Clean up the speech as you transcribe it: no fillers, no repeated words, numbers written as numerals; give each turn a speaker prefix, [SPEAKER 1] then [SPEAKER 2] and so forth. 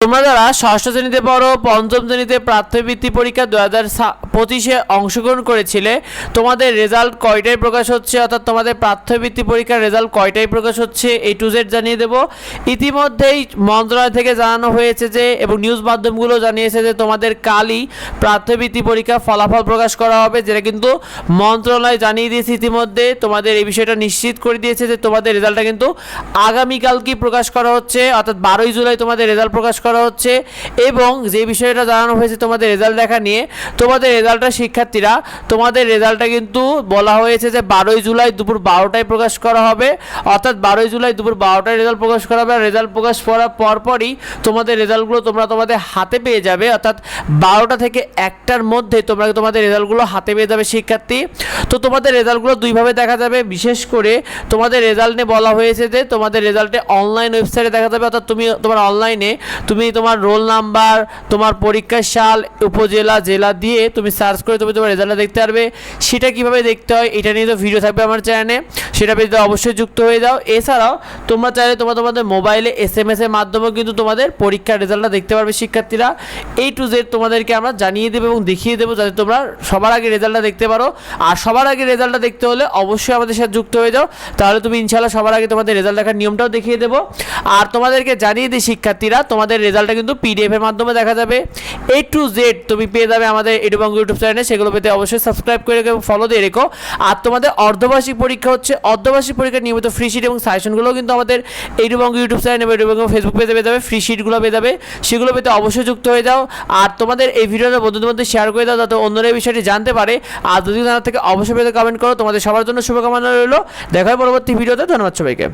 [SPEAKER 1] তোমরা যারা ষষ্ঠ শ্রেণীতে পড়ো, পঞ্চম শ্রেণীতে প্রাথমিক বৃত্তি পরীক্ষা 2025-এ অংশগ্রহণ করেছিলে, তোমাদের রেজাল্ট কয়টায় প্রকাশ হচ্ছে, অর্থাৎ তোমাদের প্রাথমিক বৃত্তি পরীক্ষার রেজাল্ট কয়টায় প্রকাশ হচ্ছে, A to Z জানিয়ে দেব। ইতিমধ্যেই মন্ত্রণালয় থেকে জানানো হয়েছে যে, এবং নিউজ মাধ্যমগুলো জানিয়েছে যে তোমাদের কালই প্রাথমিক বৃত্তি পরীক্ষার ফলাফল প্রকাশ করা হবে, যেটা কিন্তু মন্ত্রণালয় জানিয়ে দিয়েছে ইতিমধ্যে। তোমাদের এই বিষয়টা নিশ্চিত করে দিয়েছে যে তোমাদের রেজাল্টটা কিন্তু আগামীকালকেই প্রকাশ করা হচ্ছে, অর্থাৎ 12ই জুলাই তোমাদের রেজাল্ট প্রকাশ করা হচ্ছে। এবং যে বিষয়টা জানানো হয়েছে তোমাদের রেজাল্ট দেখা নিয়ে, তোমাদের রেজাল্টটা শিক্ষার্থীরা, তোমাদের রেজাল্টটা কিন্তু বলা হয়েছে যে 12ই জুলাই দুপুর 12টায় প্রকাশ করা হবে, অর্থাৎ 12ই জুলাই দুপুর 12টায় রেজাল্ট প্রকাশ করা হবে। আর রেজাল্ট প্রকাশ করার পরপরই তোমাদের রেজাল্টগুলো তোমরা তোমাদের হাতে পেয়ে যাবে, অর্থাৎ 12টা থেকে 1টার মধ্যে তোমরা তোমাদের রেজাল্টগুলো হাতে পেয়ে যাবে শিক্ষার্থী। তো তোমাদের রেজাল্টগুলো দুইভাবে দেখা যাবে। বিশেষ করে তোমাদের রেজাল্ট নিয়ে বলা হয়েছে যে তোমাদের রেজাল্টে অনলাইন ওয়েবসাইটে দেখা যাবে, অর্থাৎ তুমি তোমার অনলাইনে তুমি তোমার রোল নাম্বার, তোমার পরীক্ষার সাল, উপজেলা, জেলা দিয়ে তুমি সার্চ করে তুমি তোমার রেজাল্টটা দেখতে পারবে। সেটা কীভাবে দেখতে হয় এটা নিয়ে তো ভিডিও থাকবে আমার চ্যানেলে, সেটা পেতে অবশ্যই যুক্ত হয়ে যাও। এছাড়াও তোমরা চাইলে তোমাদের মোবাইলে SMS এর মাধ্যমেও কিন্তু তোমাদের পরীক্ষার রেজাল্টটা দেখতে পারবে শিক্ষার্থীরা। A to Z তোমাদেরকে আমরা জানিয়ে দেবো এবং দেখিয়ে দেবো, যাতে তোমরা সবার আগে রেজাল্টটা দেখতে পারো। আর সবার আগে রেজাল্টটা দেখতে হলে অবশ্যই আমাদের সাথে যুক্ত হয়ে যাও, তাহলে তুমি ইনশাআল্লাহ সবার আগে তোমাদের রেজাল্ট দেখার নিয়মটাও দেখিয়ে দেবো। আর তোমাদেরকে জানিয়ে দিই শিক্ষার্থীরা, তোমাদের রেজাল্টটা কিন্তু PDF এর মাধ্যমে দেখা যাবে। A to Z তুমি পেয়ে যাবে আমাদের এডুবঙ্গ ইউটিউব চ্যানেলে, সেগুলো পেতে অবশ্যই সাবস্ক্রাইব করে রেখো এবং ফলো দিয়ে রেখো। আর তোমাদের অর্ধবার্ষিক পরীক্ষা হচ্ছে, অর্ধবার্ষিক পরীক্ষার নিয়মিত ফ্রি শিট এবং সাজেশনগুলো কিন্তু আমাদের এডুবঙ্গ ইউটিউব চ্যানেল এবং এডুবঙ্গ ফেসবুক পেজে পেয়ে যাবে। ফ্রি শিটগুলো পেয়ে যাবে, সেগুলো পেতে অবশ্যই যুক্ত হয়ে যাও। আর তোমাদের এই ভিডিওটা বন্ধুদের মধ্যে শেয়ার করে দাও, যাতে অন্যরা এই বিষয়টি জানতে পারে। আর যদি জানার থেকে অবশ্যই পেতে কমেন্ট করো। তোমাদের সবার জন্য শুভকামনা রইল। দেখা হয় পরবর্তী ভিডিওতে। ধন্যবাদ সবাইকে।